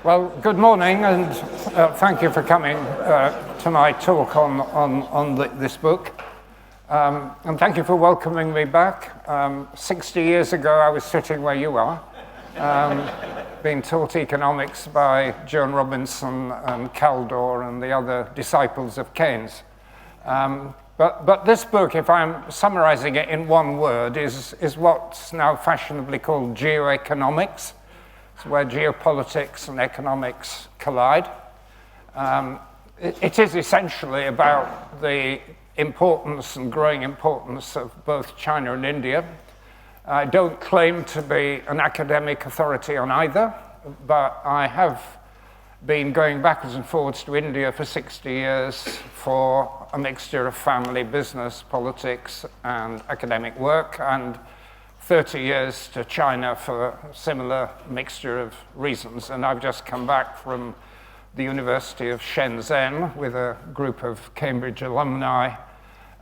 Well, good morning, and thank you for coming to my talk on this book. And thank you for welcoming me back. 60 years ago, I was sitting where you are, being taught economics by Joan Robinson and Caldor and the other disciples of Keynes. But this book, if I'm summarizing it in one word, is what's now fashionably called geoeconomics. It's where geopolitics and economics collide. It is essentially about the importance and growing importance of both China and India. I don't claim to be an academic authority on either, but I have been going backwards and forwards to India for 60 years for a mixture of family, business, politics, and academic work, and 30 years to China for a similar mixture of reasons. And I've just come back from the University of Shenzhen with a group of Cambridge alumni.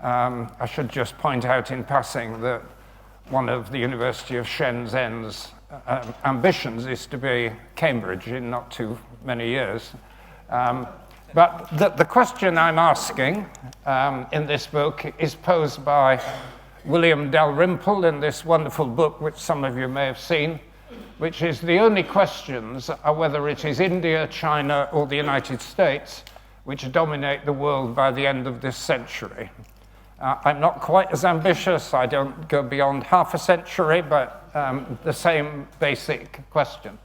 I should just point out in passing that one of the University of Shenzhen's ambitions is to be Cambridge in not too many years. But the question I'm asking in this book is posed by William Dalrymple in this wonderful book, which some of you may have seen, which is the only questions are whether it is India, China, or the United States which dominate the world by the end of this century. I'm not quite as ambitious. I don't go beyond half a century, but the same basic question.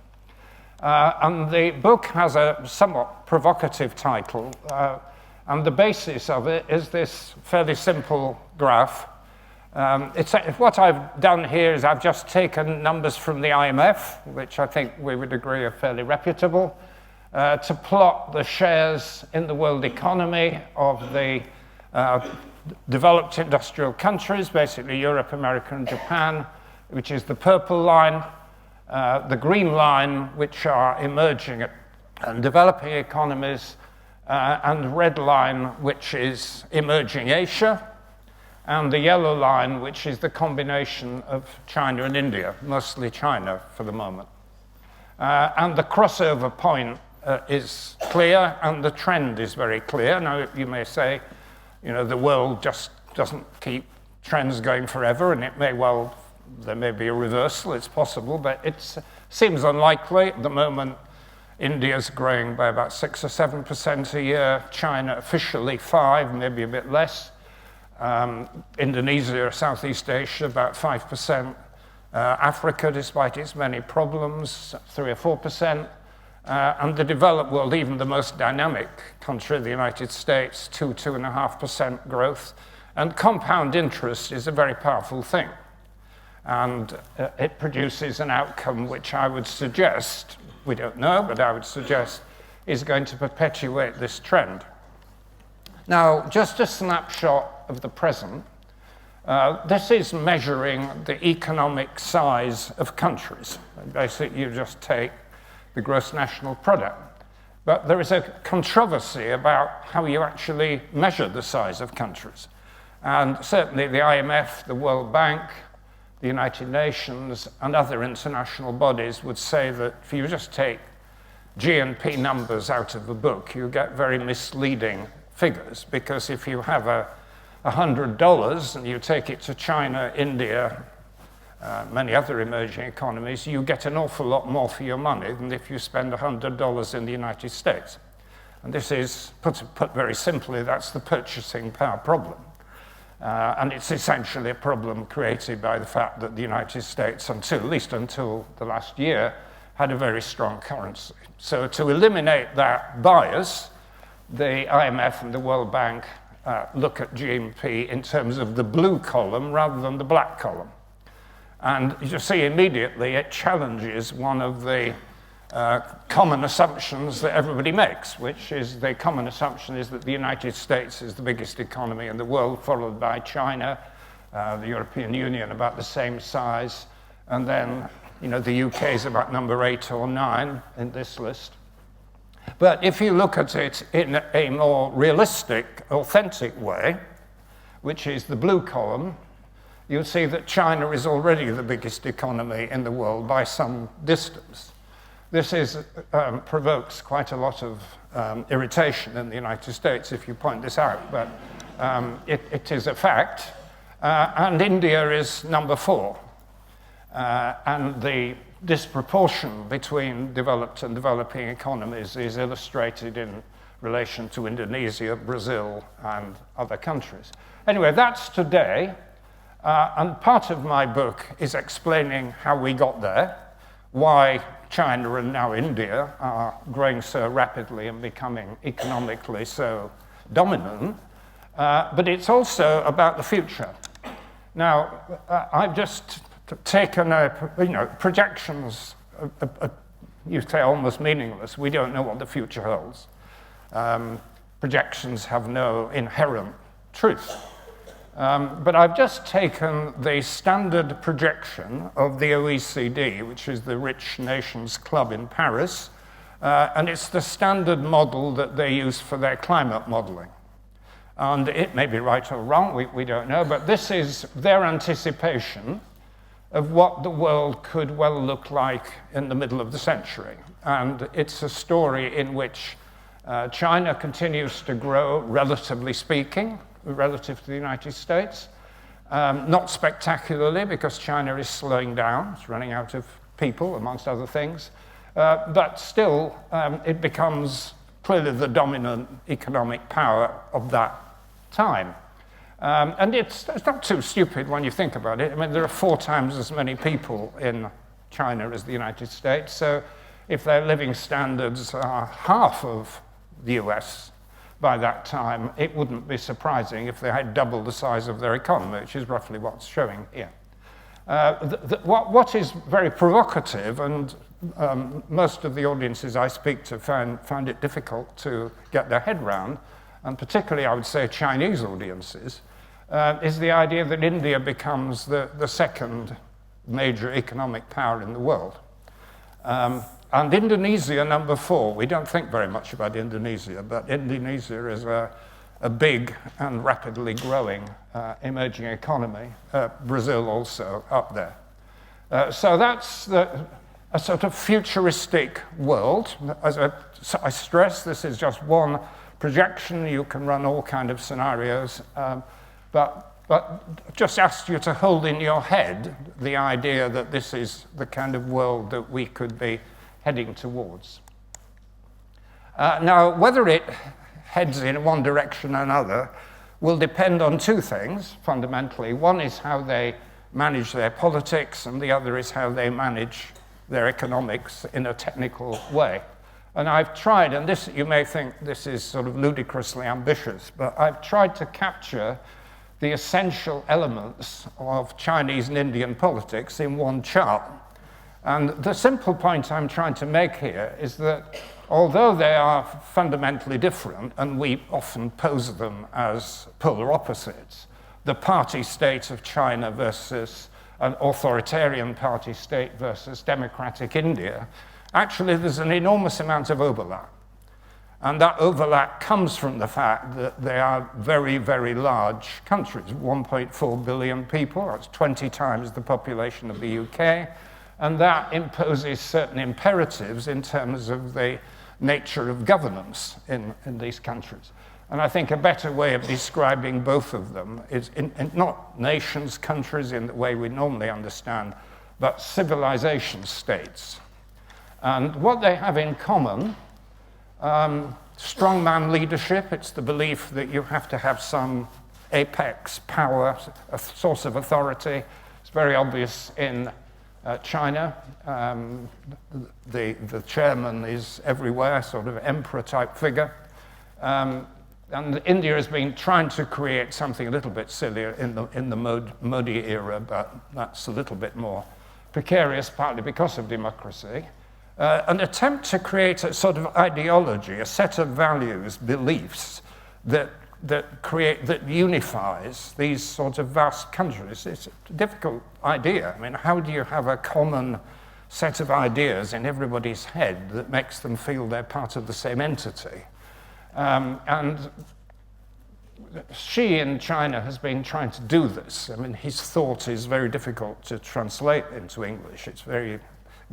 And the book has a somewhat provocative title, and the basis of it is this fairly simple graph. What I've done here is I've just taken numbers from the IMF, which I think we would agree are fairly reputable, to plot the shares in the world economy of the developed industrial countries, basically Europe, America, and Japan, which is the purple line, the green line, which are emerging and developing economies, and the red line, which is emerging Asia, and the yellow line, which is the combination of China and India, mostly China for the moment. And the crossover point is clear, and the trend is very clear. Now, you may say, the world just doesn't keep trends going forever, and there may be a reversal, it's possible, but it seems unlikely. At the moment, India's growing by about 6 or 7% a year, China officially 5%, maybe a bit less. Indonesia, Southeast Asia, about 5%. Africa, despite its many problems, 3 or 4%. And the developed world, even the most dynamic country, the United States, 2.5% growth. And compound interest is a very powerful thing. And it produces an outcome which I would suggest, we don't know, but I would suggest is going to perpetuate this trend. Now, just a snapshot of the present. This is measuring the economic size of countries. Basically, you just take the gross national product. But there is a controversy about how you actually measure the size of countries. And certainly the IMF, the World Bank, the United Nations, and other international bodies would say that if you just take GNP numbers out of the book, you get very misleading figures, because if you have $100 and you take it to China, India, many other emerging economies, you get an awful lot more for your money than if you spend $100 in the United States. And this is, put very simply, that's the purchasing power problem. And it's essentially a problem created by the fact that the United States, at least until the last year, had a very strong currency. So to eliminate that bias, the IMF and the World Bank look at GNP in terms of the blue column rather than the black column. And you see immediately it challenges one of the common assumptions that everybody makes, which is the common assumption is that the United States is the biggest economy in the world, followed by China, the European Union about the same size, and then the UK is about number 8 or 9 in this list. But if you look at it in a more realistic, authentic way, which is the blue column, you'll see that China is already the biggest economy in the world by some distance. this provokes quite a lot of irritation in the United States if you point this out, but it is a fact. And India is number 4. And the disproportion between developed and developing economies is illustrated in relation to Indonesia, Brazil, and other countries. Anyway, that's today. And part of my book is explaining how we got there, why China and now India are growing so rapidly and becoming economically so dominant. But it's also about the future. Now, I've just taken projections, you say almost meaningless. We don't know what the future holds. Projections have no inherent truth. But I've just taken the standard projection of the OECD, which is the Rich Nations Club in Paris, and it's the standard model that they use for their climate modeling. And it may be right or wrong, we don't know, but this is their anticipation of what the world could well look like in the middle of the century. And it's a story in which China continues to grow, relatively speaking, relative to the United States. Not spectacularly, because China is slowing down. It's running out of people, amongst other things. But still, it becomes clearly the dominant economic power of that time. And it's not too stupid when you think about it. I mean, there are 4 times as many people in China as the United States. So if their living standards are half of the US by that time, it wouldn't be surprising if they had double the size of their economy, which is roughly what's showing here. What is very provocative, and most of the audiences I speak to find it difficult to get their head round, and particularly I would say Chinese audiences, is the idea that India becomes the second major economic power in the world. And Indonesia, number 4. We don't think very much about Indonesia, but Indonesia is a big and rapidly growing emerging economy. Brazil also up there. So that's a sort of futuristic world. As I stress, this is just one projection. You can run all kinds of scenarios, but just ask you to hold in your head the idea that this is the kind of world that we could be heading towards. Now, whether it heads in one direction or another will depend on 2 things, fundamentally. One is how they manage their politics, and the other is how they manage their economics in a technical way. And I've tried, and this, you may think this is sort of ludicrously ambitious, but I've tried to capture the essential elements of Chinese and Indian politics in one chart. And the simple point I'm trying to make here is that although they are fundamentally different, and we often pose them as polar opposites, the party state of China versus an authoritarian party state versus democratic India, actually there's an enormous amount of overlap. And that overlap comes from the fact that they are very, very large countries, 1.4 billion people, that's 20 times the population of the UK, and that imposes certain imperatives in terms of the nature of governance in these countries. And I think a better way of describing both of them is in not nations, countries in the way we normally understand, but civilization states. And what they have in common, strongman leadership, it's the belief that you have to have some apex power, a source of authority. It's very obvious in China. The chairman is everywhere, sort of emperor-type figure. And India has been trying to create something a little bit sillier in the Modi era, but that's a little bit more precarious, partly because of democracy. An attempt to create a sort of ideology, a set of values, beliefs that unifies these sort of vast countries. It's a difficult idea. I mean, how do you have a common set of ideas in everybody's head that makes them feel they're part of the same entity? And Xi in China has been trying to do this. I mean, his thought is very difficult to translate into English. It's very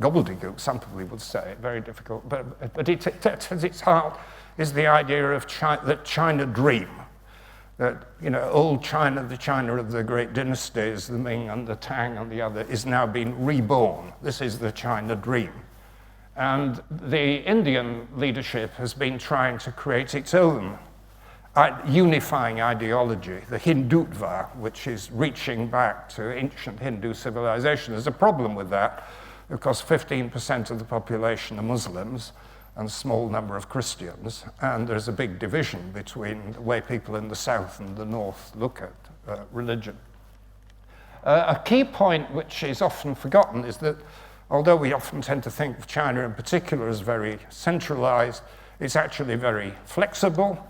gobbledygook, some people would say, very difficult. But it, at its heart is the idea of that China dream. That, you know, old China, the China of the great dynasties, the Ming and the Tang and the other, is now being reborn. This is the China dream. And the Indian leadership has been trying to create its own unifying ideology, the Hindutva, which is reaching back to ancient Hindu civilization. There's a problem with that, because 15% of the population are Muslims and a small number of Christians, and there's a big division between the way people in the south and the north look at religion. A key point which is often forgotten is that although we often tend to think of China in particular as very centralized, it's actually very flexible.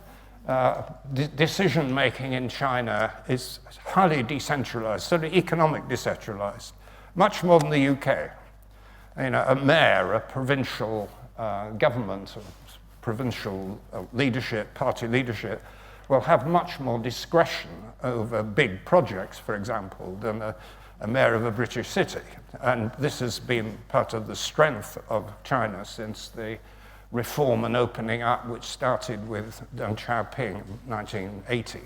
Decision-making in China is highly decentralized, sort of economic decentralized, much more than the UK. You know, a mayor, a provincial government, or provincial leadership, party leadership, will have much more discretion over big projects, for example, than a mayor of a British city. And this has been part of the strength of China since the reform and opening up, which started with Deng Xiaoping in 1980.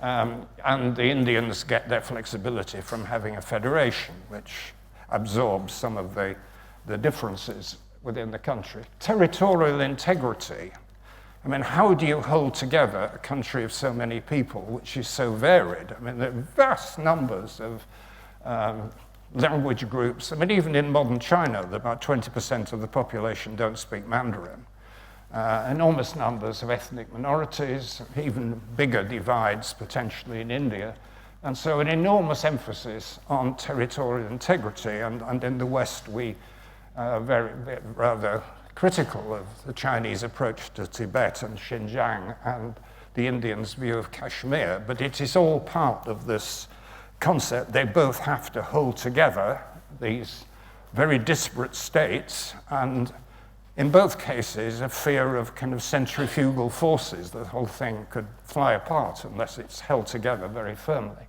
And the Indians get their flexibility from having a federation, which absorbs some of the differences within the country. Territorial integrity. I mean, how do you hold together a country of so many people, which is so varied? I mean, there are vast numbers of language groups. I mean, even in modern China, about 20% of the population don't speak Mandarin. Enormous numbers of ethnic minorities, even bigger divides potentially in India. And so an enormous emphasis on territorial integrity. And in the West, we are rather critical of the Chinese approach to Tibet and Xinjiang and the Indians' view of Kashmir. But it is all part of this concept. They both have to hold together these very disparate states, and in both cases a fear of kind of centrifugal forces. The whole thing could fly apart unless it's held together very firmly.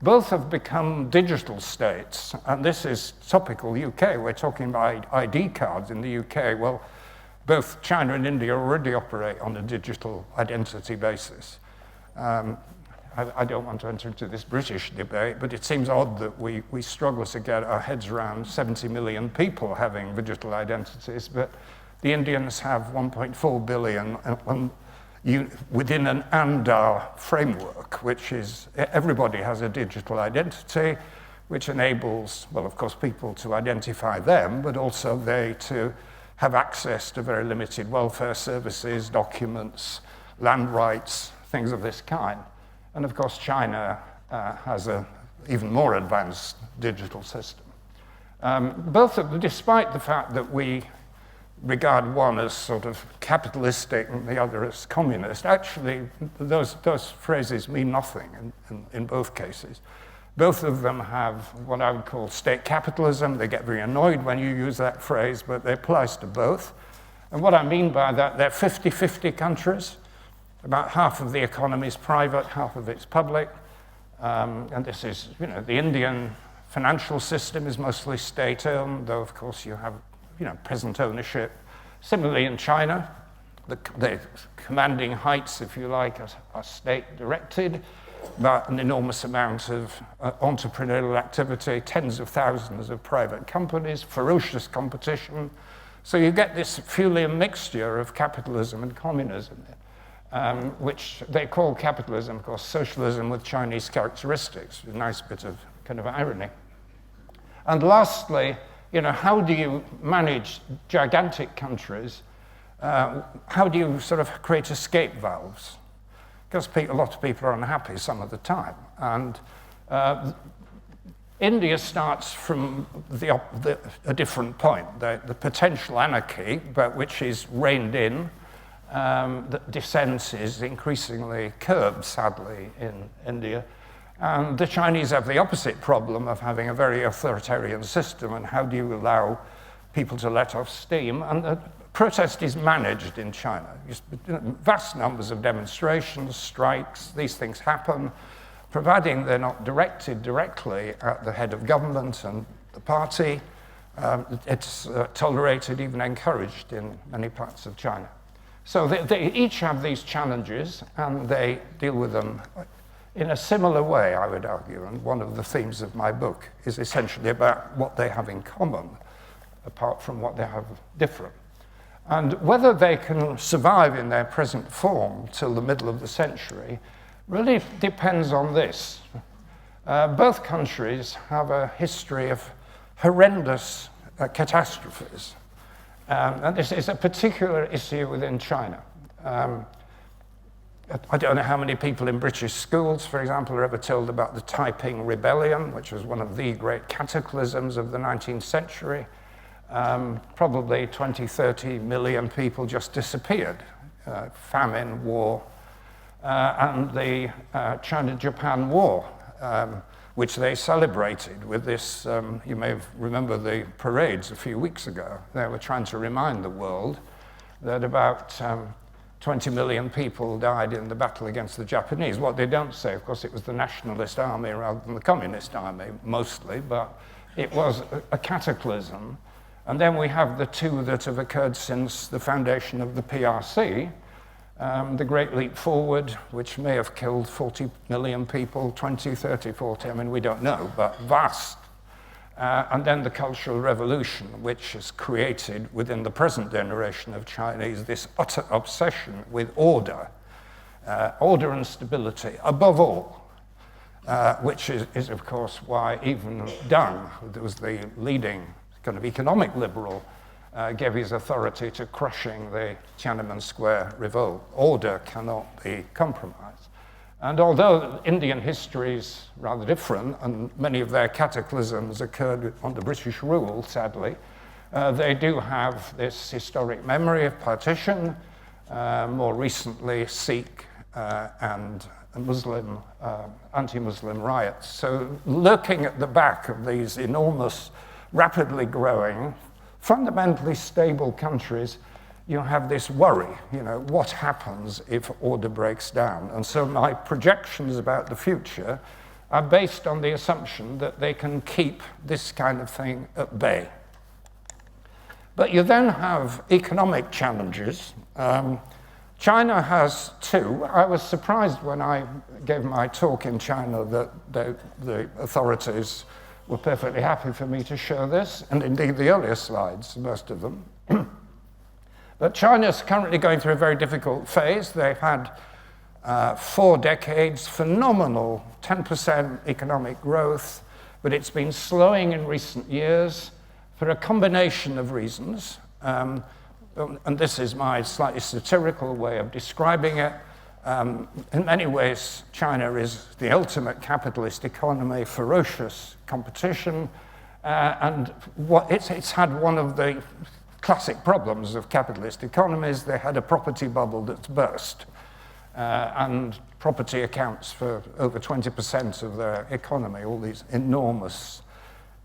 Both have become digital states, and this is topical UK. We're talking about ID cards in the UK. Well, both China and India already operate on a digital identity basis. I don't want to enter into this British debate, but it seems odd that we struggle to get our heads around 70 million people having digital identities, but the Indians have 1.4 billion within an ANDAR framework, which is everybody has a digital identity, which enables, well, of course, people to identify them, but also they to have access to very limited welfare services, documents, land rights, things of this kind. And of course, China has an even more advanced digital system. Both of them, despite the fact that we regard one as sort of capitalistic and the other as communist, actually those phrases mean nothing in both cases. Both of them have what I would call state capitalism. They get very annoyed when you use that phrase, but it applies to both. And what I mean by that, they're 50-50 countries. About half of the economy is private, half of it's public. And this is, you know, the Indian financial system is mostly state-owned, though, of course, you have, you know, peasant ownership. Similarly, in China, the commanding heights, if you like, are state-directed, but an enormous amount of entrepreneurial activity, tens of thousands of private companies, ferocious competition. So you get this Fulian mixture of capitalism and communism, which they call capitalism, of course, socialism with Chinese characteristics, a nice bit of kind of irony. And lastly, you know, how do you manage gigantic countries? How do you sort of create escape valves? Because a lot of people are unhappy some of the time. And India starts from a different point, the potential anarchy, but which is reined in. That dissent is increasingly curbed, sadly, in India. And the Chinese have the opposite problem of having a very authoritarian system, and how do you allow people to let off steam? And protest is managed in China. Vast numbers of demonstrations, strikes, these things happen, providing they're not directed directly at the head of government and the party. It's tolerated, even encouraged in many parts of China. So they each have these challenges, and they deal with them in a similar way, I would argue. And one of the themes of my book is essentially about what they have in common, apart from what they have different. And whether they can survive in their present form till the middle of the century really depends on this. Both countries have a history of horrendous catastrophes. And this is a particular issue within China. I don't know how many people in British schools, for example, are ever told about the Taiping Rebellion, which was one of the great cataclysms of the 19th century. Probably 20, 30 million people just disappeared. Famine, war, and the China-Japan War, which they celebrated with this, you may remember the parades a few weeks ago. They were trying to remind the world that about 20 million people died in the battle against the Japanese. What they don't say, of course, it was the nationalist army rather than the communist army, mostly, but it was a cataclysm. And then we have the two that have occurred since the foundation of the PRC, the Great Leap Forward, which may have killed 40 million people, 20, 30, 40, I mean, we don't know, but vast. And then the Cultural Revolution, which has created within the present generation of Chinese this utter obsession with order and stability, above all, which is of course why even Deng, who was the leading kind of economic liberal, gave his authority to crushing the Tiananmen Square revolt. Order cannot be compromised. And although Indian history is rather different, and many of their cataclysms occurred under British rule, sadly, they do have this historic memory of partition, more recently Sikh and Muslim, anti-Muslim riots. So lurking at the back of these enormous, rapidly growing, fundamentally stable countries, you have this worry, what happens if order breaks down? And so my projections about the future are based on the assumption that they can keep this kind of thing at bay. But you then have economic challenges. China has two. I was surprised when I gave my talk in China that the authorities were perfectly happy for me to show this, and indeed the earlier slides, most of them. But China's currently going through a very difficult phase. They've had 4 decades, phenomenal 10% economic growth, but it's been slowing in recent years for a combination of reasons. And this is my slightly satirical way of describing it. In many ways, China is the ultimate capitalist economy, ferocious competition, and it's had one of the classic problems of capitalist economies. They had a property bubble that's burst, and property accounts for over 20% of their economy, all these enormous,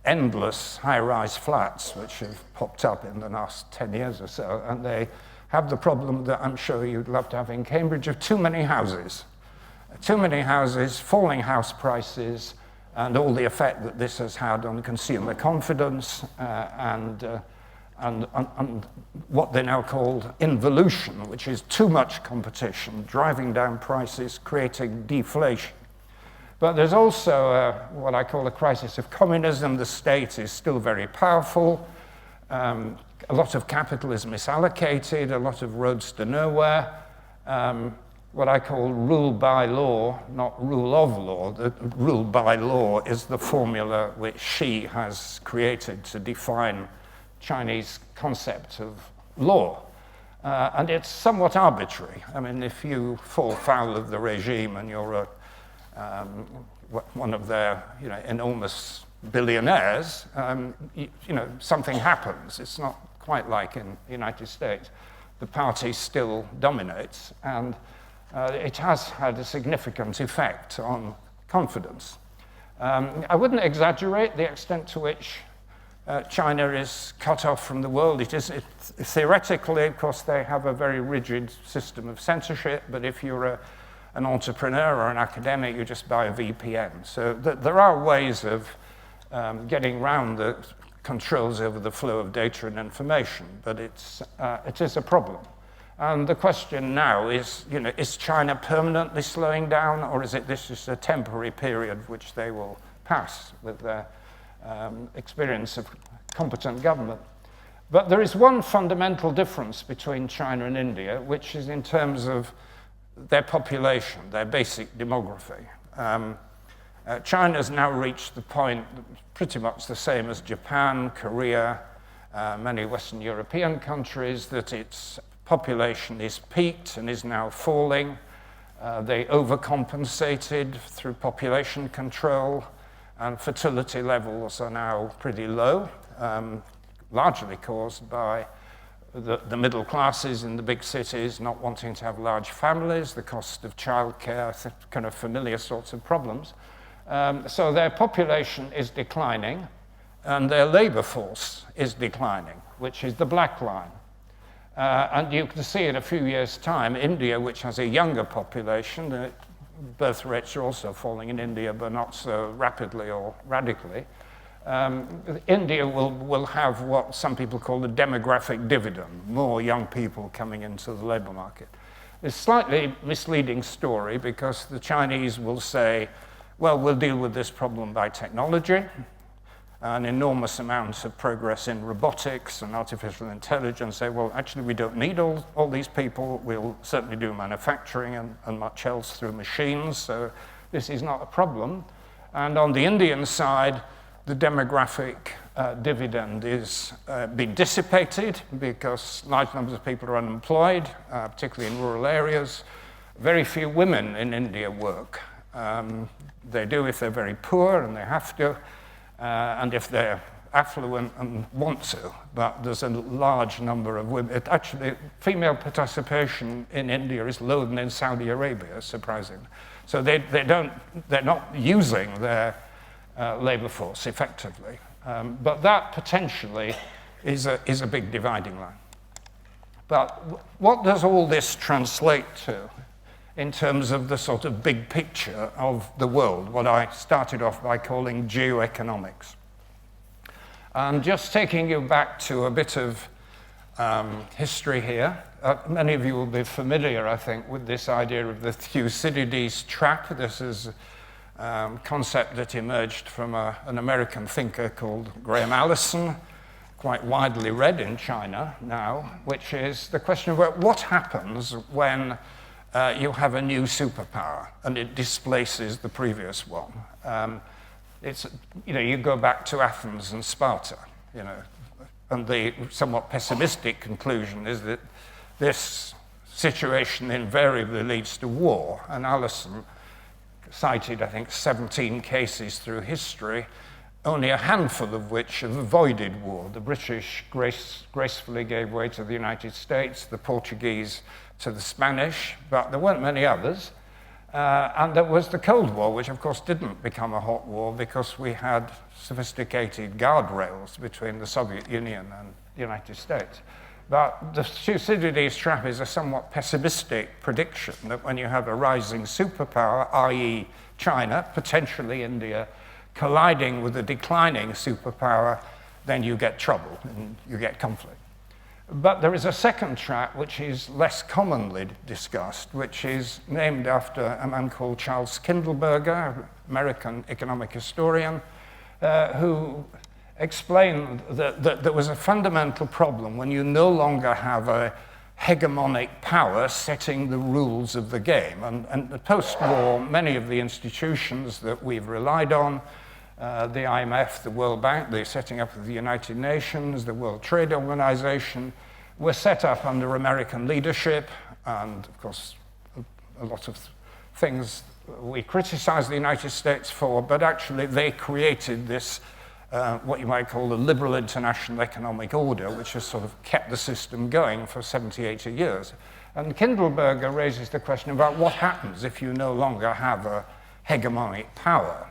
endless high-rise flats which have popped up in the last 10 years or so, and they have the problem that I'm sure you'd love to have in Cambridge of too many houses. Too many houses, falling house prices, and all the effect that this has had on consumer confidence and what they now call involution, which is too much competition, driving down prices, creating deflation. But there's also what I call a crisis of communism. The state is still very powerful. A lot of capital is misallocated, a lot of roads to nowhere. What I call rule by law, not rule of law. The rule by law is the formula which Xi has created to define Chinese concept of law. And it's somewhat arbitrary. I mean, if you fall foul of the regime and you're one of their enormous billionaires, something happens. It's not quite like in the United States. The party still dominates, and it has had a significant effect on confidence. I wouldn't exaggerate the extent to which China is cut off from the world. Theoretically, of course, they have a very rigid system of censorship, but if you're an entrepreneur or an academic, you just buy a VPN. So there are ways of getting around the controls over the flow of data and information, but it is a problem. And the question now is, is China permanently slowing down, or is this just a temporary period which they will pass with their experience of competent government? But there is one fundamental difference between China and India, which is in terms of their population, their basic demography. China's now reached the point, pretty much the same as Japan, Korea, many Western European countries, that its population is peaked and is now falling. They overcompensated through population control, and fertility levels are now pretty low, largely caused by the middle classes in the big cities not wanting to have large families, the cost of childcare, kind of familiar sorts of problems. So their population is declining, and their labor force is declining, which is the black line. And you can see in a few years' time, India, which has a younger population, birth rates are also falling in India, but not so rapidly or radically. India will have what some people call the demographic dividend, more young people coming into the labor market. It's a slightly misleading story because the Chinese will say, well, we'll deal with this problem by technology, an enormous amount of progress in robotics and artificial intelligence. Say, well, actually, we don't need all these people. We'll certainly do manufacturing and much else through machines, so this is not a problem. And on the Indian side, the demographic dividend is being dissipated because large numbers of people are unemployed, particularly in rural areas. Very few women in India work. They do if they're very poor, and they have to, and if they're affluent and want to, but there's a large number of women. Actually, female participation in India is lower than in Saudi Arabia, surprisingly. So they're not using their labor force effectively. But that potentially is a big dividing line. But what does all this translate to in terms of the sort of big picture of the world, what I started off by calling geoeconomics? And just taking you back to a bit of history here. Many of you will be familiar, I think, with this idea of the Thucydides trap. This is concept that emerged from an American thinker called Graham Allison, quite widely read in China now, which is the question of what happens when you have a new superpower and it displaces the previous one. You go back to Athens and Sparta, and the somewhat pessimistic conclusion is that this situation invariably leads to war, and Allison cited, I think, 17 cases through history, only a handful of which have avoided war. The British gracefully gave way to the United States, the Portuguese to the Spanish, but there weren't many others. And there was the Cold War, which of course didn't become a hot war because we had sophisticated guardrails between the Soviet Union and the United States. But the Thucydides trap is a somewhat pessimistic prediction that when you have a rising superpower, i.e. China, potentially India, colliding with a declining superpower, then you get trouble and you get conflict. But there is a second trap which is less commonly discussed, which is named after a man called Charles Kindleberger, American economic historian, who explained that there was a fundamental problem when you no longer have a hegemonic power setting the rules of the game. And post-war, many of the institutions that we've relied on, the IMF, the World Bank, the setting up of the United Nations, the World Trade Organization, were set up under American leadership, and of course a lot of things we criticize the United States for, but actually they created this what you might call the liberal international economic order, which has sort of kept the system going for 70, 80 years. And Kindleberger raises the question about what happens if you no longer have a hegemonic power.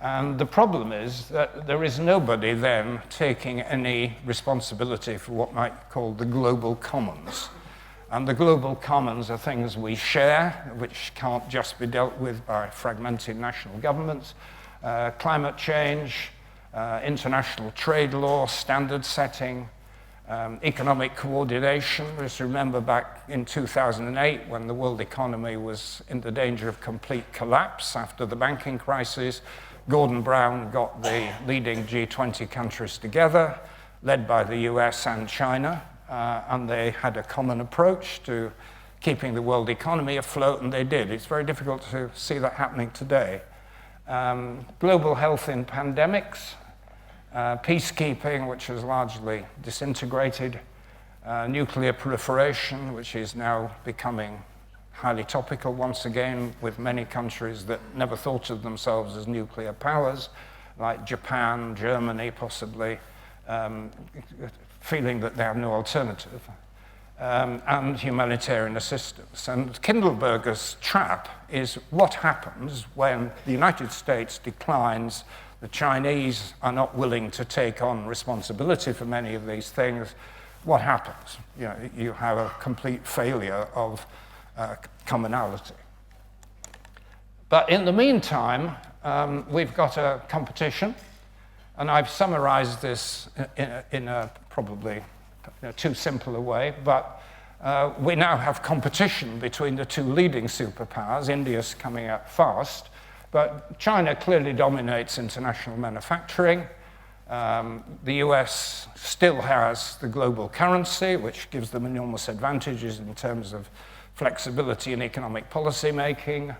And the problem is that there is nobody then taking any responsibility for what might be called the global commons. And the global commons are things we share, which can't just be dealt with by fragmented national governments. Climate change, international trade law, standard setting, economic coordination. Just remember back in 2008 when the world economy was in the danger of complete collapse after the banking crisis. Gordon Brown got the leading G20 countries together, led by the US and China, and they had a common approach to keeping the world economy afloat, and they did. It's very difficult to see that happening today. Global health in pandemics, peacekeeping, which has largely disintegrated, nuclear proliferation, which is now becoming highly topical once again with many countries that never thought of themselves as nuclear powers, like Japan, Germany possibly, feeling that they have no alternative, and humanitarian assistance. And Kindleberger's trap is what happens when the United States declines, the Chinese are not willing to take on responsibility for many of these things. What happens? You have a complete failure of commonality. But in the meantime, we've got a competition, and I've summarized this in a probably too simple a way, but we now have competition between the two leading superpowers. India's coming up fast, but China clearly dominates international manufacturing. The US still has the global currency, which gives them enormous advantages in terms of flexibility in economic policy making.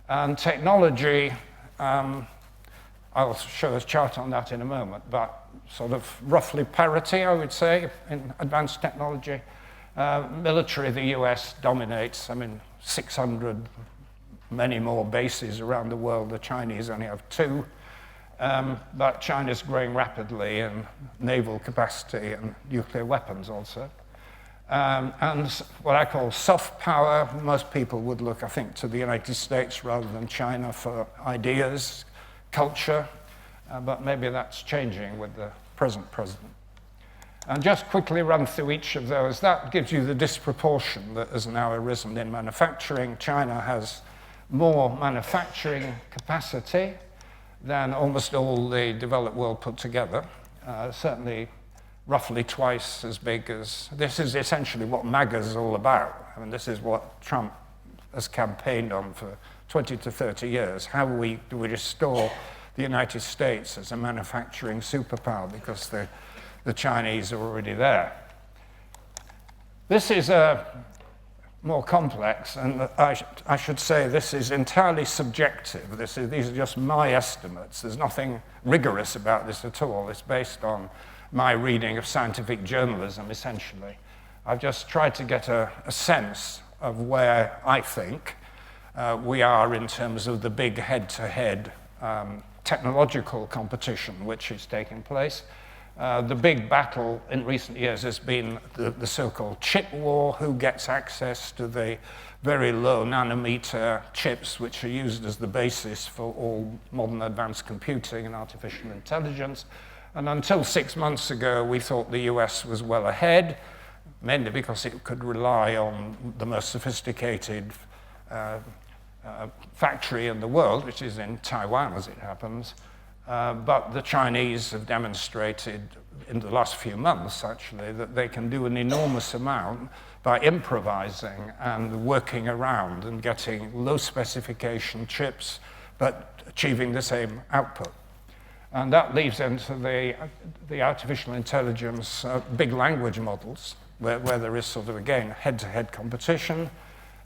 And technology, I'll show a chart on that in a moment, but sort of roughly parity, I would say, in advanced technology. Military, the US dominates. 600, many more bases around the world. The Chinese only have 2. But China's growing rapidly in naval capacity and nuclear weapons also. And what I call soft power, most people would look, I think, to the United States rather than China for ideas, culture, but maybe that's changing with the present president. And just quickly run through each of those. That gives you the disproportion that has now arisen in manufacturing. China has more manufacturing capacity than almost all the developed world put together, certainly roughly twice as big as, this is essentially what MAGA is all about. This is what Trump has campaigned on for 20 to 30 years. How do we restore the United States as a manufacturing superpower because the Chinese are already there? This is more complex, and I should say this is entirely subjective. These are just my estimates. There's nothing rigorous about this at all. It's based on my reading of scientific journalism, essentially. I've just tried to get a sense of where I think we are in terms of the big head-to-head technological competition which is taking place. The big battle in recent years has been the so-called chip war. Who gets access to the very low nanometer chips which are used as the basis for all modern advanced computing and artificial intelligence? And until 6 months ago, we thought the US was well ahead, mainly because it could rely on the most sophisticated factory in the world, which is in Taiwan, as it happens. But the Chinese have demonstrated in the last few months, actually, that they can do an enormous amount by improvising and working around and getting low specification chips, but achieving the same output. And that leads into the artificial intelligence big language models, where there is sort of, again, head-to-head competition.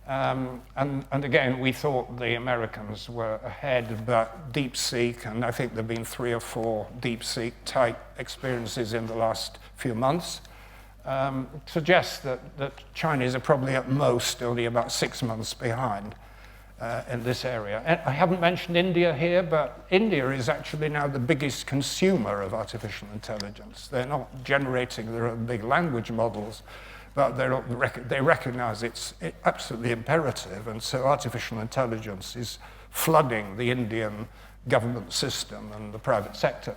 And again, we thought the Americans were ahead, but DeepSeek, and I think there have been 3 or 4 DeepSeek-type experiences in the last few months, suggests that Chinese are probably at most only about 6 months behind in this area. And I haven't mentioned India here, but India is actually now the biggest consumer of artificial intelligence. They're not generating their own big language models, but they recognize it's absolutely imperative, and so artificial intelligence is flooding the Indian government system and the private sector.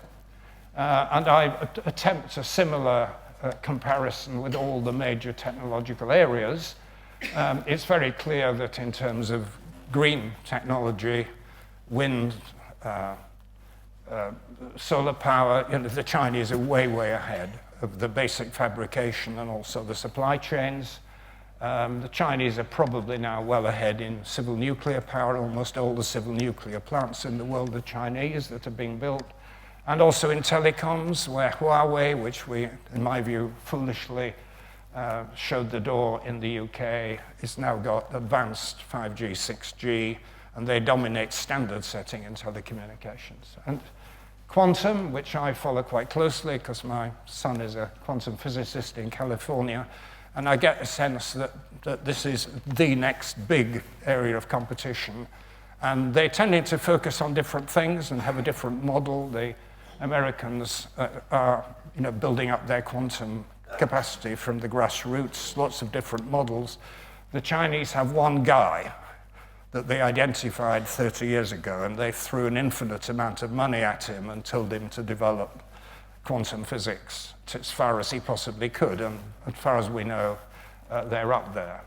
And I attempt a similar comparison with all the major technological areas. It's very clear that in terms of green technology, wind, solar power, the Chinese are way, way ahead of the basic fabrication and also the supply chains. The Chinese are probably now well ahead in civil nuclear power. Almost all the civil nuclear plants in the world are Chinese that are being built. And also in telecoms, where Huawei, which we, in my view, foolishly showed the door in the UK, has now got advanced 5G, 6G, and they dominate standard setting in telecommunications. And quantum, which I follow quite closely because my son is a quantum physicist in California, and I get a sense that this is the next big area of competition. And they tended to focus on different things and have a different model. The Americans are building up their quantum capacity from the grassroots, lots of different models. The Chinese have one guy that they identified 30 years ago, and they threw an infinite amount of money at him and told him to develop quantum physics as far as he possibly could, and as far as we know, they're up there.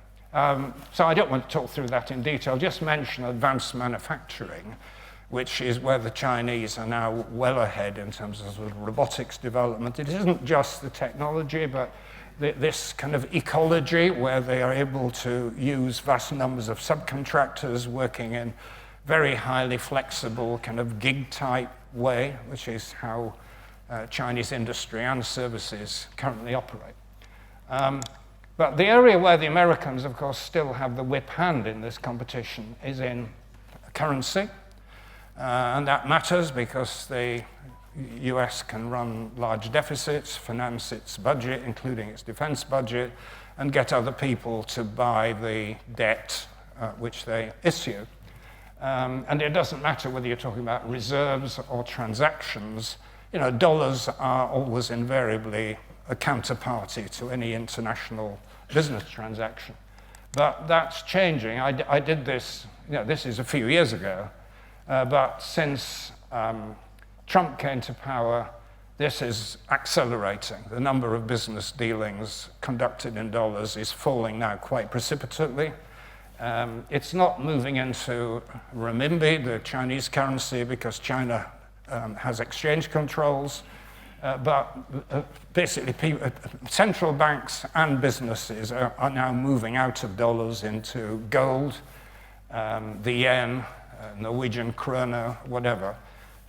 So I don't want to talk through that in detail, just mention advanced manufacturing, which is where the Chinese are now well ahead in terms of robotics development. It isn't just the technology, but this kind of ecology where they are able to use vast numbers of subcontractors working in very highly flexible kind of gig-type way, which is how Chinese industry and services currently operate. But the area where the Americans, of course, still have the whip hand in this competition is in currency. And that matters because the US can run large deficits, finance its budget, including its defense budget, and get other people to buy the debt which they issue. And it doesn't matter whether you're talking about reserves or transactions. Dollars are always invariably a counterparty to any international business transaction. But that's changing. I did this, this is a few years ago, but since Trump came to power, this is accelerating. The number of business dealings conducted in dollars is falling now quite precipitately. It's not moving into renminbi, the Chinese currency, because China has exchange controls. But basically, central banks and businesses are now moving out of dollars into gold, the yen, Norwegian kroner, whatever.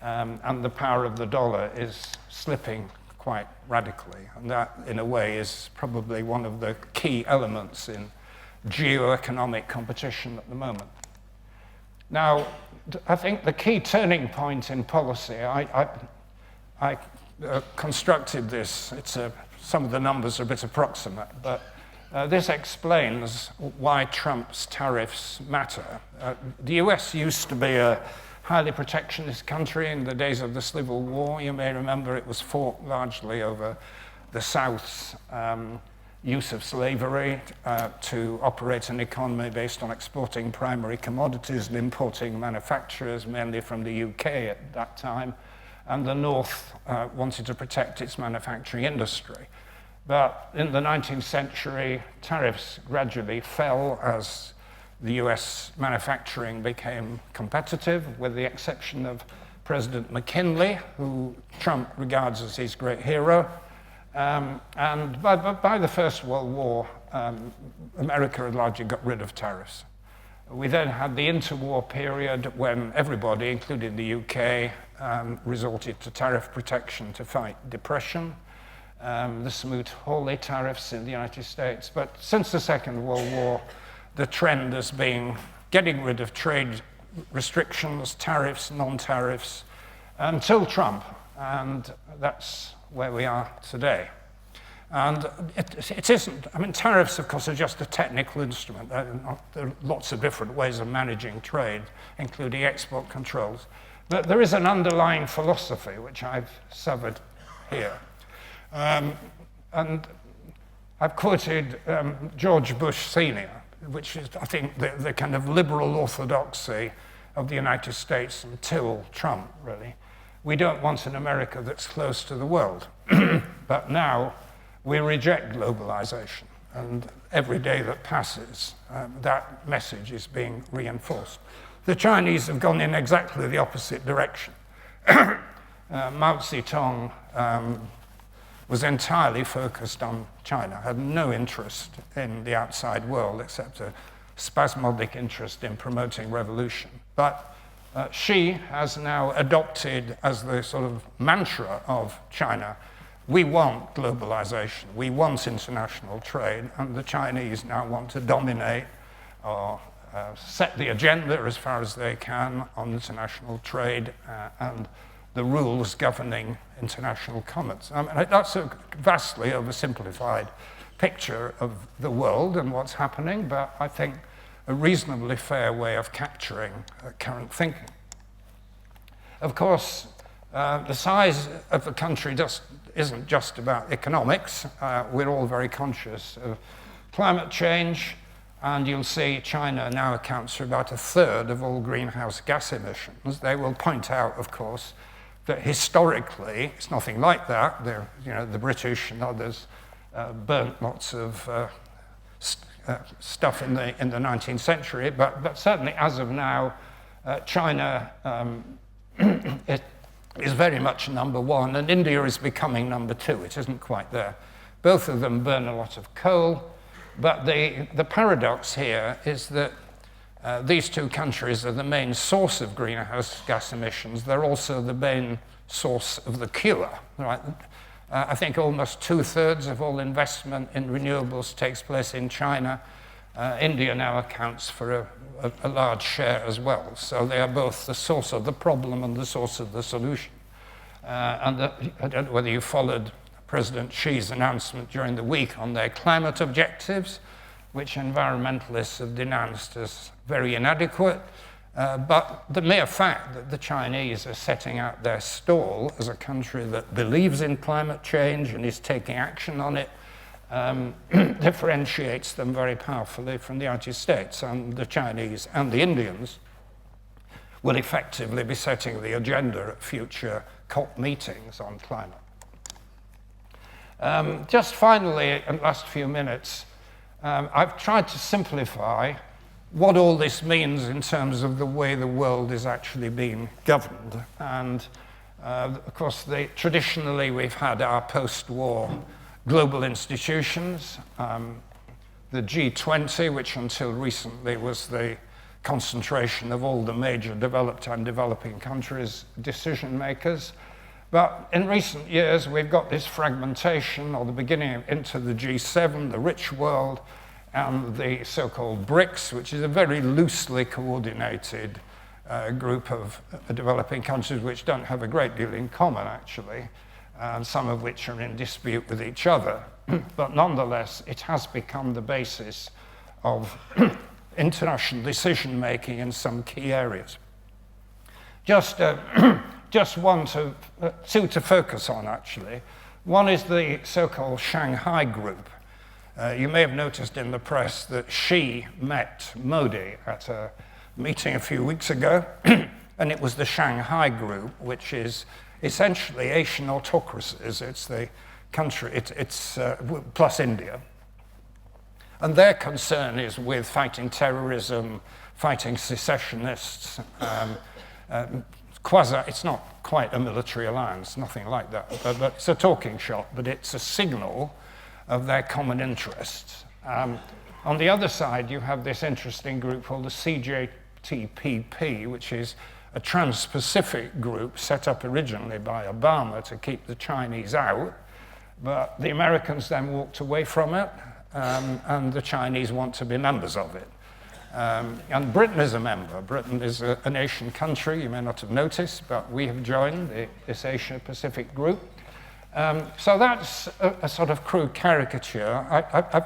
And the power of the dollar is slipping quite radically. And that, in a way, is probably one of the key elements in geoeconomic competition at the moment. Now, I think the key turning point in policy, I constructed this. Some of the numbers are a bit approximate, but this explains why Trump's tariffs matter. The US used to be a highly protectionist country in the days of the Civil War. You may remember it was fought largely over the South's use of slavery to operate an economy based on exporting primary commodities and importing manufacturers, mainly from the UK at that time. And the North wanted to protect its manufacturing industry. But in the 19th century, tariffs gradually fell as the US manufacturing became competitive, with the exception of President McKinley, who Trump regards as his great hero. And by the First World War, America had largely got rid of tariffs. We then had the interwar period when everybody, including the UK, resorted to tariff protection to fight depression. The Smoot-Hawley tariffs in the United States. But since the Second World War, the trend has been getting rid of trade restrictions, tariffs, non-tariffs, until Trump. And that's where we are today. And it isn't, tariffs, of course, are just a technical instrument. There are lots of different ways of managing trade, including export controls. But there is an underlying philosophy, which I've severed here. And I've quoted George Bush Sr., which is, I think, the kind of liberal orthodoxy of the United States until Trump, really. We don't want an America that's close to the world. But now we reject globalization. And every day that passes, that message is being reinforced. The Chinese have gone in exactly the opposite direction. Mao Zedong was entirely focused on China, had no interest in the outside world except a spasmodic interest in promoting revolution. But Xi has now adopted as the sort of mantra of China, we want globalization, we want international trade, and the Chinese now want to dominate or set the agenda as far as they can on international trade and the rules governing international commerce. I mean, that's a vastly oversimplified picture of the world and what's happening, but I think a reasonably fair way of capturing current thinking. Of course, the size of the country just isn't just about economics. We're all very conscious of climate change, and you'll see China now accounts for about 1/3 of all greenhouse gas emissions. They will point out, of course, that historically it's nothing like that. The British and others burnt lots of stuff in the 19th century, but certainly as of now, China is very much number one, and India is becoming number two. It isn't quite there. Both of them burn a lot of coal, but the paradox here is that these two countries are the main source of greenhouse gas emissions. They're also the main source of the cure, right? I think almost 2/3 of all investment in renewables takes place in China. India now accounts for a large share as well. So they are both the source of the problem and the source of the solution. I don't know whether you followed President Xi's announcement during the week on their climate objectives, which environmentalists have denounced as very inadequate. But the mere fact that the Chinese are setting out their stall as a country that believes in climate change and is taking action on it differentiates them very powerfully from the United States, and the Chinese and the Indians will effectively be setting the agenda at future COP meetings on climate. Just finally, in the last few minutes, I've tried to simplify what all this means in terms of the way the world is actually being governed. And of course, traditionally we've had our post-war global institutions, the G20, which until recently was the concentration of all the major developed and developing countries' decision makers. But in recent years, we've got this fragmentation, or the beginning into the G7, the rich world, and the so-called BRICS, which is a very loosely coordinated group of developing countries which don't have a great deal in common, actually, and some of which are in dispute with each other. But nonetheless, it has become the basis of international decision-making in some key areas. Just two to focus on, actually. One is the so-called Shanghai Group. You may have noticed in the press that Xi met Modi at a meeting a few weeks ago, and it was the Shanghai Group, which is essentially Asian autocracies. It's the country, plus India. And their concern is with fighting terrorism, fighting secessionists, it's not quite a military alliance, nothing like that, but it's a talking shop, but it's a signal of their common interests. On the other side, you have this interesting group called the CJTPP, which is a trans-Pacific group set up originally by Obama to keep the Chinese out, but the Americans then walked away from it, and the Chinese want to be members of it. And Britain is a member. Britain is a nation country, you may not have noticed, but we have joined this Asia-Pacific group. So that's a sort of crude caricature.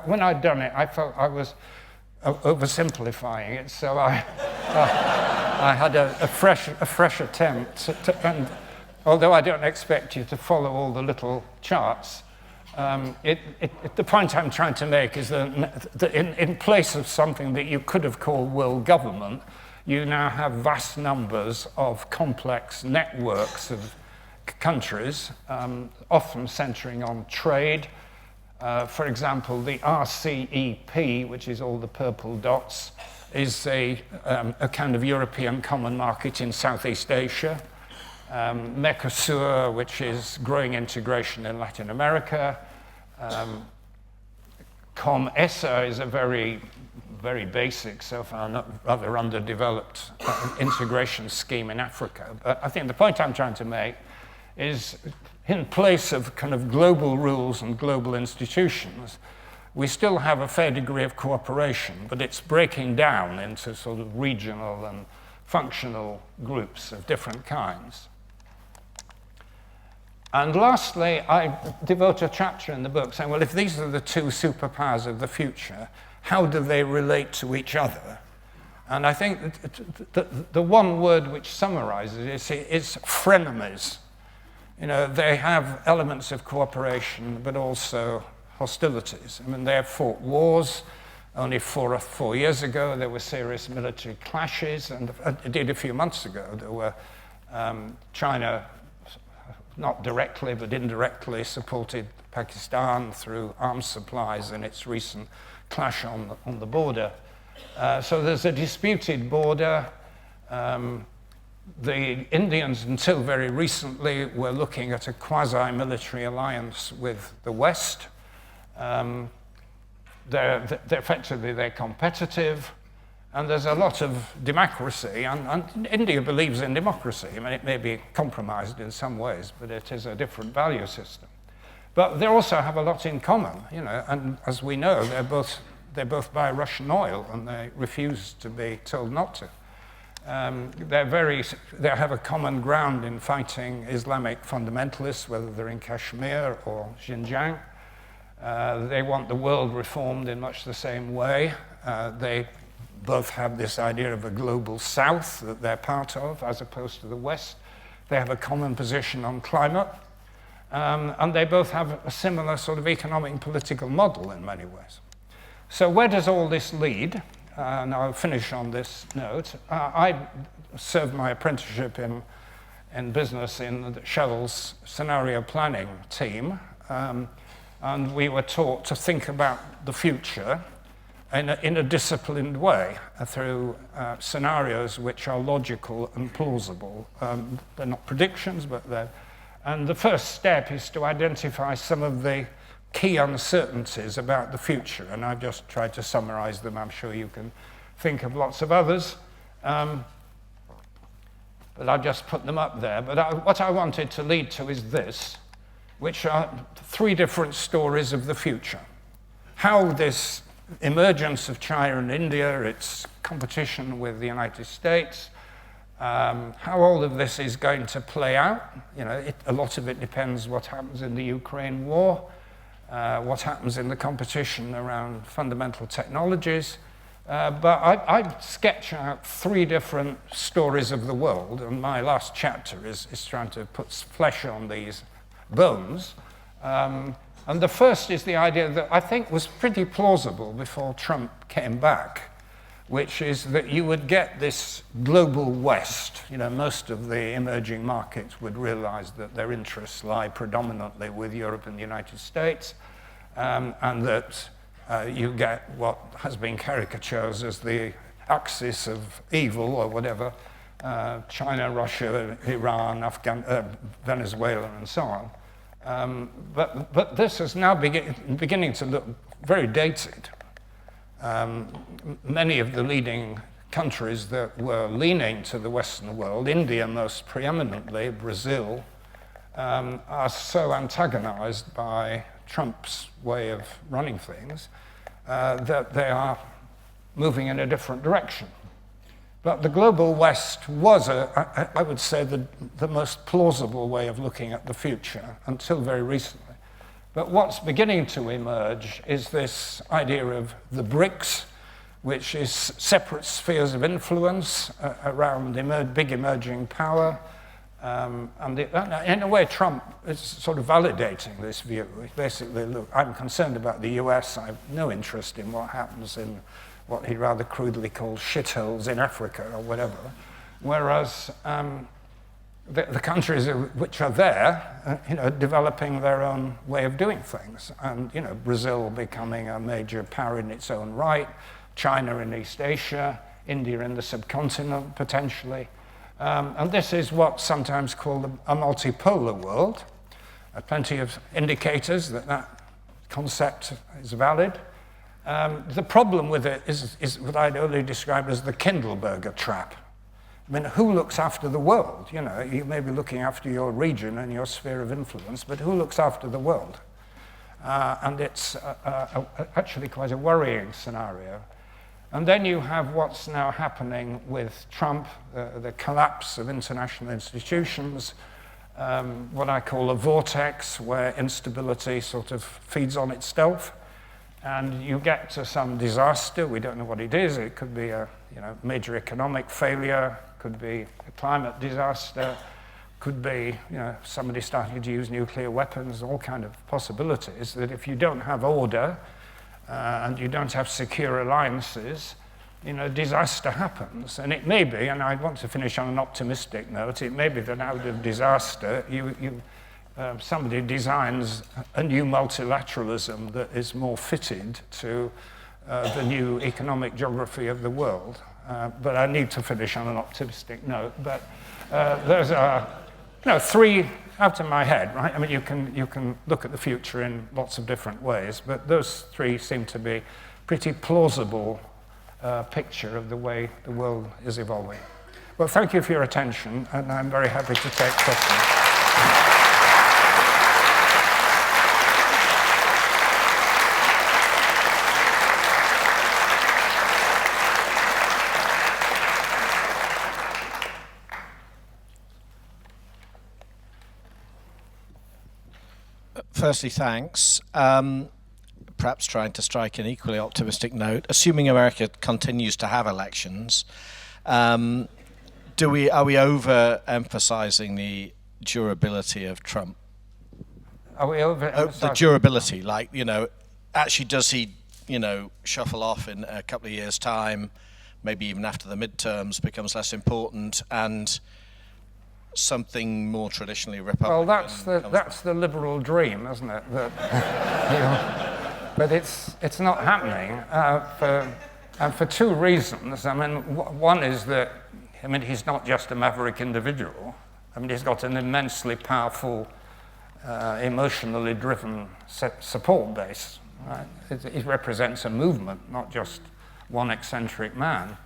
When I'd done it, I felt I was oversimplifying it, so I had a fresh attempt. And although I don't expect you to follow all the little charts, the point I'm trying to make is that in place of something that you could have called world government, you now have vast numbers of complex networks of countries, often centering on trade. For example, the RCEP, which is all the purple dots, is a kind of European common market in Southeast Asia. Mercosur, which is growing integration in Latin America. COMESA is a very basic, so far not rather underdeveloped integration scheme in Africa. But I think the point I'm trying to make is, in place of kind of global rules and global institutions, we still have a fair degree of cooperation, but it's breaking down into sort of regional and functional groups of different kinds. And lastly, I devote a chapter in the book saying, well, if these are the two superpowers of the future, how do they relate to each other? And I think the one word which summarizes it is frenemies. You know, they have elements of cooperation, but also hostilities. I mean, they have fought wars. Only four years ago, there were serious military clashes, and indeed a few months ago, there were China, not directly, but indirectly supported Pakistan through arms supplies in its recent clash on the border. So there's a disputed border. The Indians, until very recently, were looking at a quasi-military alliance with the West. They're competitive, and there's a lot of democracy, and India believes in democracy. I mean, it may be compromised in some ways, but it is a different value system. But they also have a lot in common, you know, and as we know, they both buy Russian oil, and they refuse to be told not to. They have a common ground in fighting Islamic fundamentalists, whether they're in Kashmir or Xinjiang. They want the world reformed in much the same way. They both have this idea of a global south that they're part of, as opposed to the West. They have a common position on climate. And they both have a similar sort of economic and political model in many ways. So where does all this lead? And I'll finish on this note. I served my apprenticeship in business in Shell's scenario planning team. And we were taught to think about the future in a disciplined way through scenarios which are logical and plausible. They're not predictions, but they're... And the first step is to identify some of the key uncertainties about the future, and I've just tried to summarize them. I'm sure you can think of lots of others, but I've just put them up there. But what I wanted to lead to is this, which are three different stories of the future. How this emergence of China and India, its competition with the United States, how all of this is going to play out. You know, a lot of it depends what happens in the Ukraine war, what happens in the competition around fundamental technologies. But I sketch out three different stories of the world, and my last chapter is trying to put flesh on these bones. And the first is the idea that I think was pretty plausible before Trump came back, which is that you would get this global West. You know, most of the emerging markets would realize that their interests lie predominantly with Europe and the United States, and that you get what has been caricatured as the axis of evil or whatever, China, Russia, Iran, Venezuela, and so on. But this is now beginning to look very dated. Many of the leading countries that were leaning to the Western world, India most preeminently, Brazil, are so antagonized by Trump's way of running things that they are moving in a different direction. But the global West was, I would say, the most plausible way of looking at the future until very recently. But what's beginning to emerge is this idea of the BRICS, which is separate spheres of influence around big emerging power. And in a way, Trump is sort of validating this view. Basically, look, I'm concerned about the US. I have no interest in what happens in what he rather crudely calls shitholes in Africa or whatever, whereas the countries which are there, developing their own way of doing things, and Brazil becoming a major power in its own right, China in East Asia, India in the subcontinent potentially, and this is what's sometimes called a multipolar world. Plenty of indicators that concept is valid. The problem with it is what I'd earlier described as the Kindleberger trap. I mean, who looks after the world? You may be looking after your region and your sphere of influence, but who looks after the world? And it's actually quite a worrying scenario. And then you have what's now happening with Trump, the collapse of international institutions, what I call a vortex where instability sort of feeds on itself, and you get to some disaster. We don't know what it is. It could be a major economic failure, could be a climate disaster, could be somebody starting to use nuclear weapons, all kind of possibilities that if you don't have order and you don't have secure alliances, disaster happens. And it may be, and I want to finish on an optimistic note, it may be that out of disaster, somebody designs a new multilateralism that is more fitted to the new economic geography of the world. But I need to finish on an optimistic note. But there's three out of my head, right? I mean, you can look at the future in lots of different ways, but those three seem to be pretty plausible picture of the way the world is evolving. Well, thank you for your attention, and I'm very happy to take questions. Firstly, thanks. Perhaps trying to strike an equally optimistic note. Assuming America continues to have elections, are we overemphasizing the durability of Trump? Are we overemphasizing the durability? Actually, does he, shuffle off in a couple of years' time, maybe even after the midterms becomes less important, and something more traditionally Republican? Well, that's the liberal dream, isn't it? But it's not happening for two reasons. I mean, one is that he's not just a maverick individual. I mean, he's got an immensely powerful, emotionally driven support base. Right? It represents a movement, not just one eccentric man.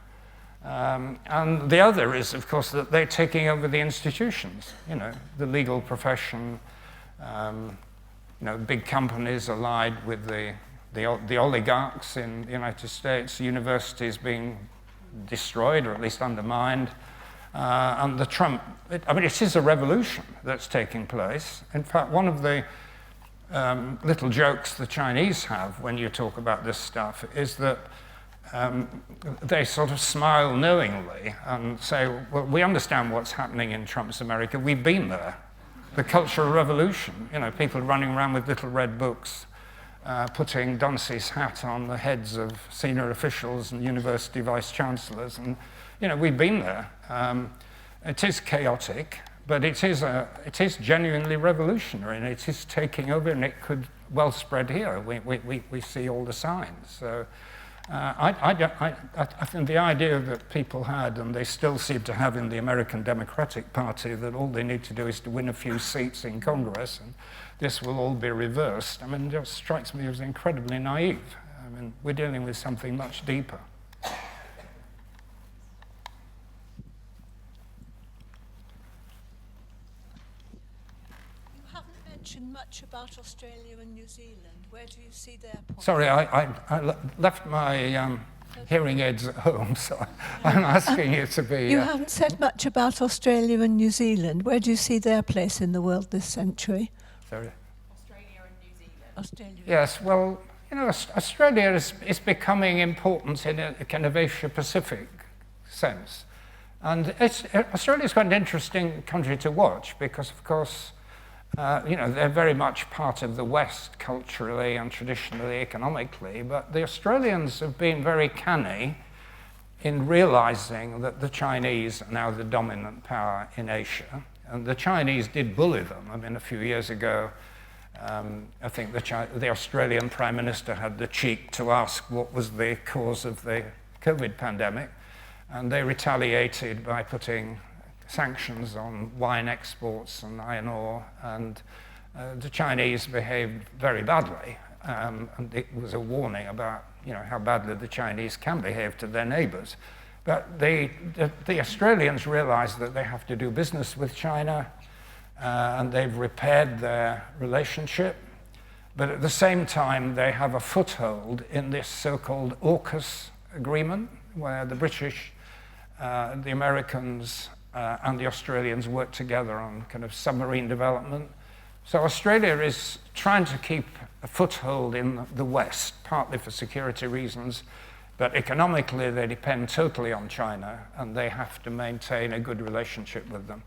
And the other is, of course, that they're taking over the institutions, the legal profession, big companies allied with the oligarchs in the United States, universities being destroyed or at least undermined, and the Trump, it is a revolution that's taking place. In fact, one of the little jokes the Chinese have when you talk about this stuff is that they sort of smile knowingly and say, well, we understand what's happening in Trump's America. We've been there. The Cultural Revolution, people running around with little red books, putting Dunse's hat on the heads of senior officials and university vice-chancellors. And, we've been there. It is chaotic, but it is genuinely revolutionary, and it is taking over, and it could well spread here. We see all the signs. So, I think the idea that people had, and they still seem to have in the American Democratic Party, that all they need to do is to win a few seats in Congress and this will all be reversed, it just strikes me as incredibly naive. We're dealing with something much deeper. You haven't mentioned much about Australia and New Zealand. Where do you see their point? Sorry, I left my hearing aids at home, so I'm asking you to be... You haven't said much about Australia and New Zealand. Where do you see their place in the world this century? Sorry? Australia and New Zealand. Australia. Yes, well, Australia is becoming important in a kind of Asia-Pacific sense. And Australia is quite an interesting country to watch because, of course, they're very much part of the West culturally and traditionally, economically, but the Australians have been very canny in realizing that the Chinese are now the dominant power in Asia. And the Chinese did bully them. I mean, a few years ago, I think the Australian Prime Minister had the cheek to ask what was the cause of the COVID pandemic, and they retaliated by putting sanctions on wine exports and iron ore, and the Chinese behaved very badly. And it was a warning about how badly the Chinese can behave to their neighbors. But the Australians realized that they have to do business with China, and they've repaired their relationship. But at the same time, they have a foothold in this so-called AUKUS agreement, where the British, the Americans, and the Australians work together on kind of submarine development. So Australia is trying to keep a foothold in the West, partly for security reasons, but economically they depend totally on China, and they have to maintain a good relationship with them.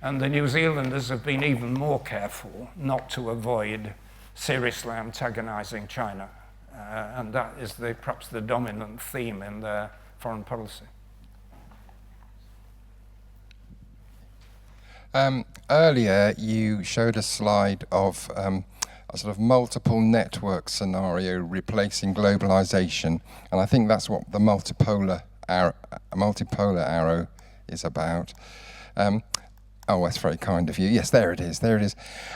And the New Zealanders have been even more careful not to avoid seriously antagonizing China. And that is perhaps the dominant theme in their foreign policy. Earlier, you showed a slide of a sort of multiple network scenario replacing globalization, and I think that's what the multipolar arrow is about. Oh, that's very kind of you. Yes, there it is.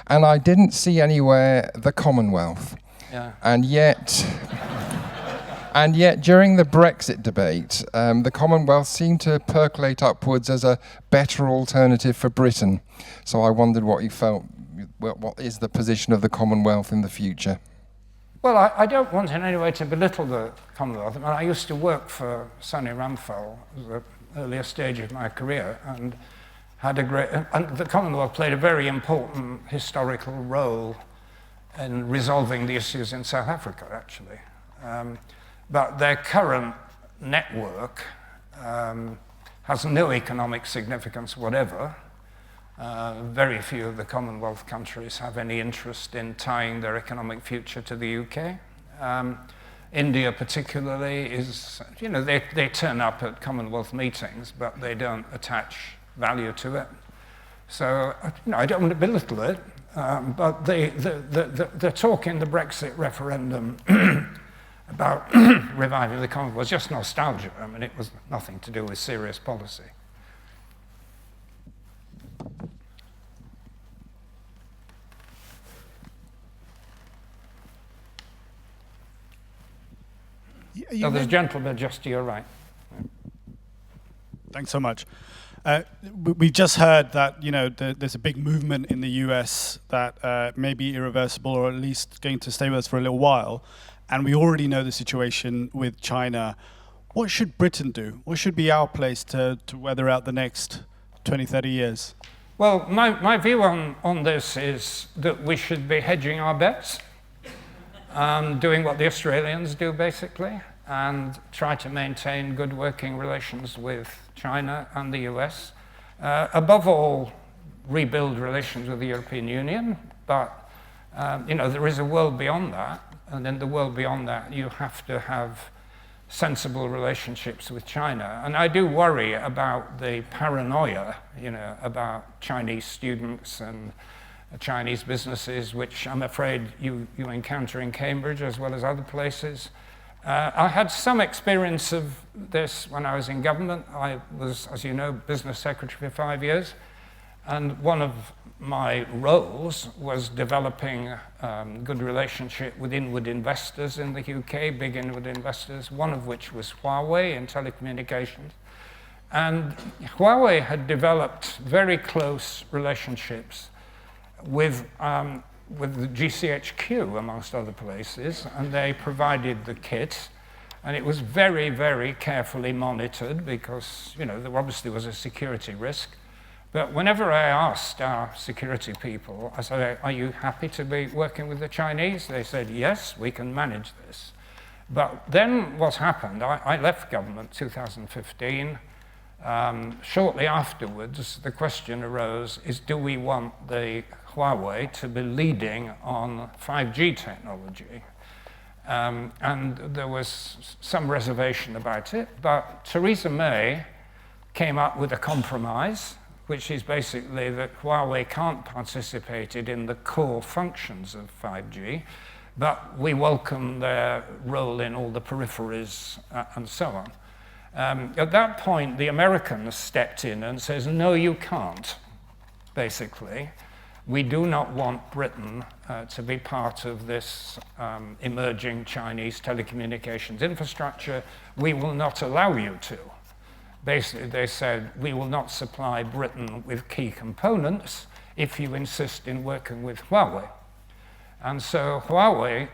And I didn't see anywhere the Commonwealth. Yeah. And yet, during the Brexit debate, the Commonwealth seemed to percolate upwards as a better alternative for Britain. So I wondered what you felt, what is the position of the Commonwealth in the future? Well, I don't want in any way to belittle the Commonwealth. I mean, I used to work for Sonny Ramphal at the earlier stage of my career, and and the Commonwealth played a very important historical role in resolving the issues in South Africa, actually. But their current network has no economic significance whatever. Very few of the Commonwealth countries have any interest in tying their economic future to the UK. India particularly is, they turn up at Commonwealth meetings, but they don't attach value to it. So, I don't want to belittle it, but the talk in the Brexit referendum about reviving the Commonwealth was just nostalgia. I mean, it was nothing to do with serious policy. There's a gentleman just to your right. Thanks so much. We just heard that there's a big movement in the US that may be irreversible, or at least going to stay with us for a little while. And we already know the situation with China. What should Britain do? What should be our place to weather out the next 20, 30 years? Well, my view on this is that we should be hedging our bets, doing what the Australians do, basically, and try to maintain good working relations with China and the US. Above all, rebuild relations with the European Union, but there is a world beyond that, and in the world beyond that, you have to have sensible relationships with China. And I do worry about the paranoia, about Chinese students and Chinese businesses, which I'm afraid you encounter in Cambridge as well as other places. I had some experience of this when I was in government. I was, as you know, business secretary for 5 years, and one of my roles was developing good relationship with inward investors in the UK, big inward investors, one of which was Huawei in telecommunications. And Huawei had developed very close relationships with the GCHQ, amongst other places, and they provided the kit, and it was very, very carefully monitored because, there obviously was a security risk. But whenever I asked our security people, I said, are you happy to be working with the Chinese? They said, yes, we can manage this. But then what happened, I left government 2015. Shortly afterwards, the question arose, do we want the Huawei to be leading on 5G technology? And there was some reservation about it, but Theresa May came up with a compromise, which is basically that Huawei can't participate in the core functions of 5G, but we welcome their role in all the peripheries and so on. At that point, the Americans stepped in and says, no, you can't, basically. We do not want Britain to be part of this emerging Chinese telecommunications infrastructure. We will not allow you to. Basically, they said, we will not supply Britain with key components if you insist in working with Huawei. And so Huawei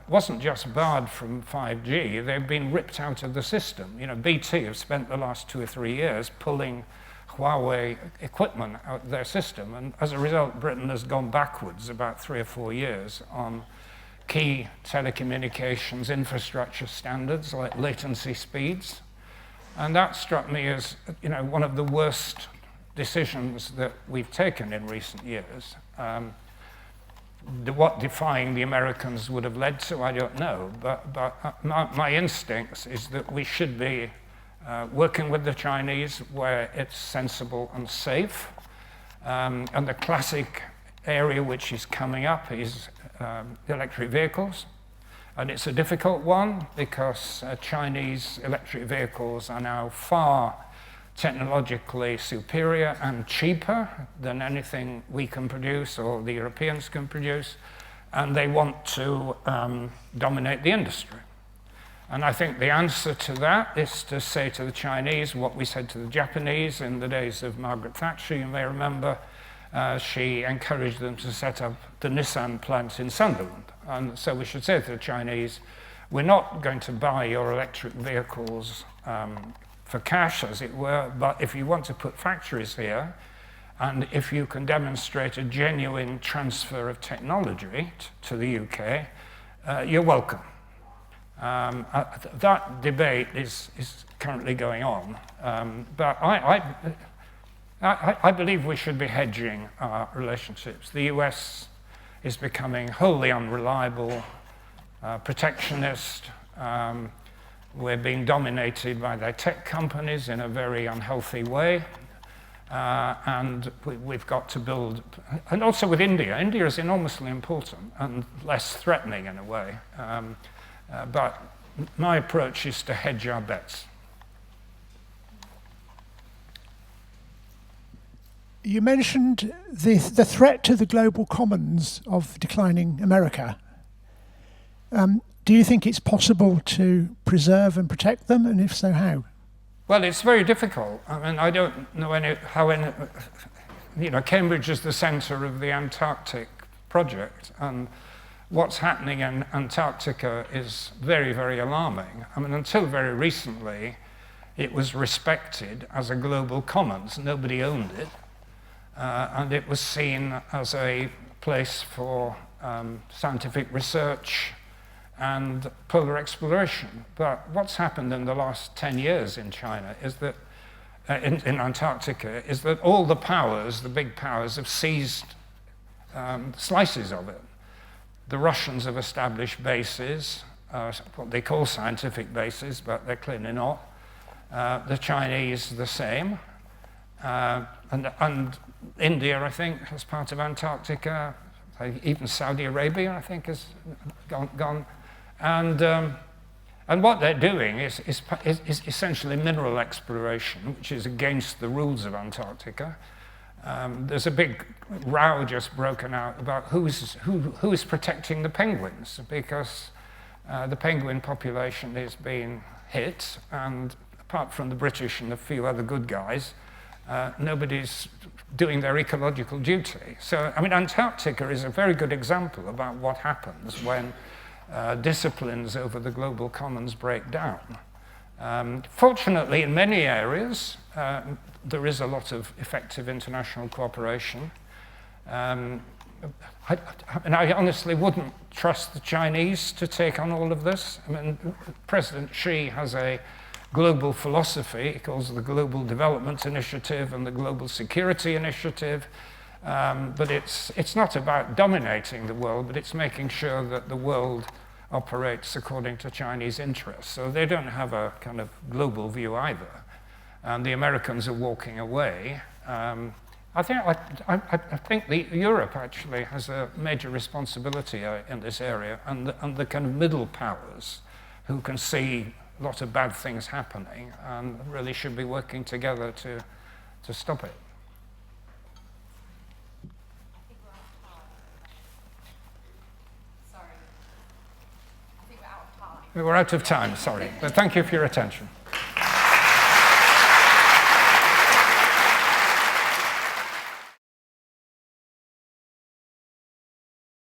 wasn't just barred from 5G, they've been ripped out of the system. You know, BT have spent the last 2 or 3 years pulling Huawei equipment out of their system, and as a result, Britain has gone backwards about 3 or 4 years on key telecommunications infrastructure standards like latency speeds. And that struck me as, you know, one of the worst decisions that we've taken in recent years. What defying the Americans would have led to, I don't know, but my instincts is that we should be working with the Chinese where it's sensible and safe. And the classic area which is coming up is electric vehicles. And it's a difficult one because Chinese electric vehicles are now far technologically superior and cheaper than anything we can produce or the Europeans can produce, and they want to dominate the industry. And I think the answer to that is to say to the Chinese what we said to the Japanese in the days of Margaret Thatcher. You may remember she encouraged them to set up the Nissan plant in Sunderland. And so we should say to the Chinese, we're not going to buy your electric vehicles for cash, as it were, but if you want to put factories here, and if you can demonstrate a genuine transfer of technology to the UK, you're welcome. That debate is currently going on, but I believe we should be hedging our relationships. The US is becoming wholly unreliable, protectionist. We're being dominated by their tech companies in a very unhealthy way. And we've got to build, and also with India. India is enormously important and less threatening in a way. But my approach is to hedge our bets. You mentioned the threat to the global commons of declining America. Do you think it's possible to preserve and protect them, and if so, how? Well, it's very difficult. I mean, I don't know Cambridge is the center of the Antarctic project, and what's happening in Antarctica is very, very alarming. I mean, until very recently, it was respected as a global commons. Nobody owned it, and it was seen as a place for scientific research and polar exploration. But what's happened in the last 10 years in China is that, in Antarctica, is that all the powers, the big powers, have seized slices of it. The Russians have established bases, what they call scientific bases, but they're clearly not. The Chinese, the same. And India, I think, as part of Antarctica. Even Saudi Arabia, I think, has gone. And what they're doing is essentially mineral exploration, which is against the rules of Antarctica. There's a big row just broken out about who is protecting the penguins, because the penguin population is being hit, and apart from the British and a few other good guys, nobody's doing their ecological duty. So, I mean, Antarctica is a very good example about what happens when disciplines over the global commons break down. Fortunately, in many areas, there is a lot of effective international cooperation. And I honestly wouldn't trust the Chinese to take on all of this. I mean, President Xi has a global philosophy. He calls it the Global Development Initiative and the Global Security Initiative. But it's not about dominating the world, but it's making sure that the world operates according to Chinese interests. So they don't have a kind of global view either. And the Americans are walking away. I think Europe actually has a major responsibility in this area, and the kind of middle powers who can see a lot of bad things happening and really should be working together to stop it. Sorry. I think we're out of time. We were out of time, sorry. But thank you for your attention.